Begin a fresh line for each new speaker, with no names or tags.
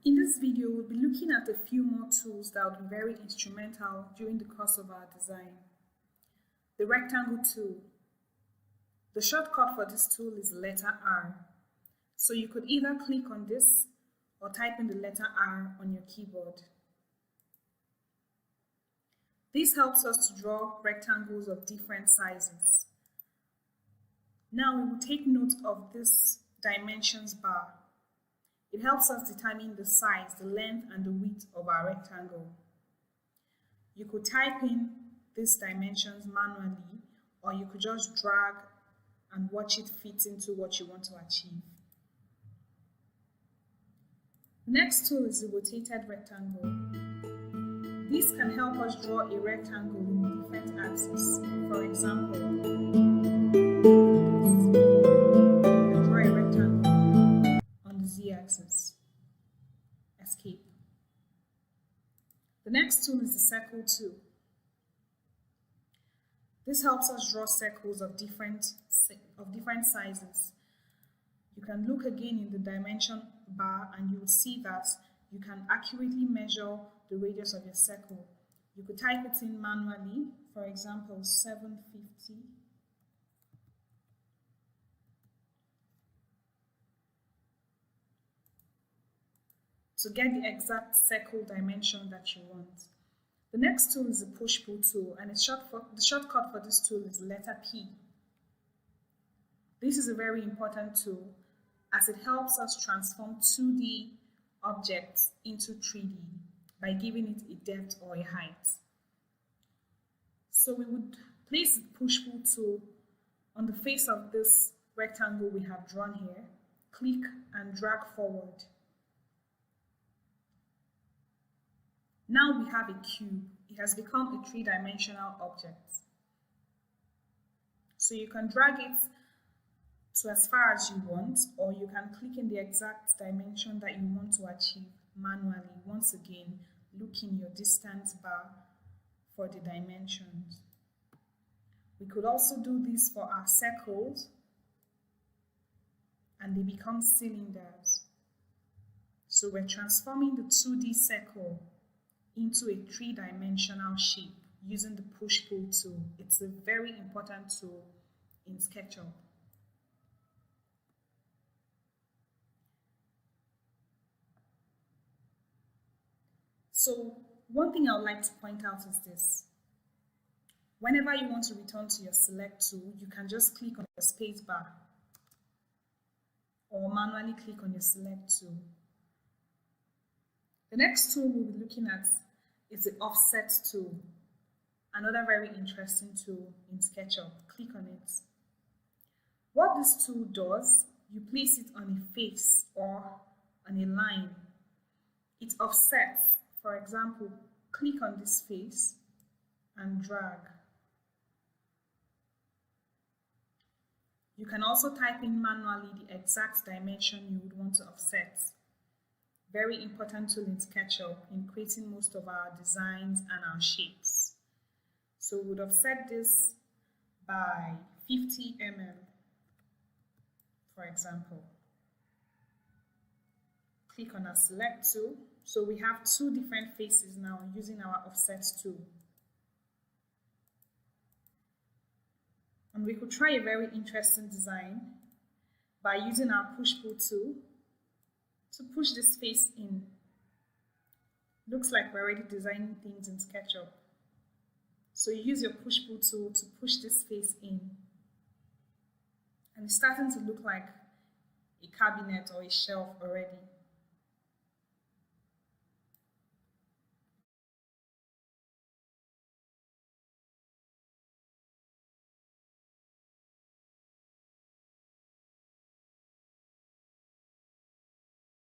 In this video, we'll be looking at a few more tools that will be very instrumental during the course of our design. The rectangle tool. The shortcut for this tool is the letter R. So you could either click on this or type in the letter R on your keyboard. This helps us to draw rectangles of different sizes. Now we will take note of this dimensions bar. It helps us determine the size, the length, and the width of our rectangle. You could type in these dimensions manually, or you could just drag and watch it fit into what you want to achieve. The next tool is the rotated rectangle. This can help us draw a rectangle in different axes. For example, draw a rectangle on the z-axis. Escape. The next tool is the circle tool. This helps us draw circles of different sizes. You can look again in the dimension bar and you will see that you can accurately measure the radius of your circle. You could type it in manually, for example, 750. To get the exact circle dimension that you want. The next tool is the push-pull tool, and the shortcut for this tool is the letter P. This is a very important tool as it helps us transform 2D objects into 3D by giving it a depth or a height. So we would place the push-pull tool on the face of this rectangle we have drawn here, click and drag forward. Now we have a cube. It has become a three-dimensional object. So you can drag it to as far as you want, or you can click in the exact dimension that you want to achieve manually. Once again, look in your distance bar for the dimensions. We could also do this for our circles, and they become cylinders. So we're transforming the 2D circle into a three-dimensional shape using the push-pull tool. It's a very important tool in Sketchup. So one thing I would like to point out is this. Whenever you want to return to your select tool, you can just click on the space bar or manually click on your select tool. The next tool we'll be looking at is the offset tool, another very interesting tool in Sketchup. Click on it. What this tool does, you place it on a face or on a line. It offsets. For example, click on this face and drag. You can also type in manually the exact dimension you would want to offset. Very important tool in Sketchup in creating most of our designs and our shapes. So we would offset this by 50 mm, for example. Click on our select tool. So we have two different faces now using our offset tool. And we could try a very interesting design by using our push-pull tool to push this face in. Looks like we're already designing things in SketchUp. So you use your push-pull tool to push this face in. And it's starting to look like a cabinet or a shelf already.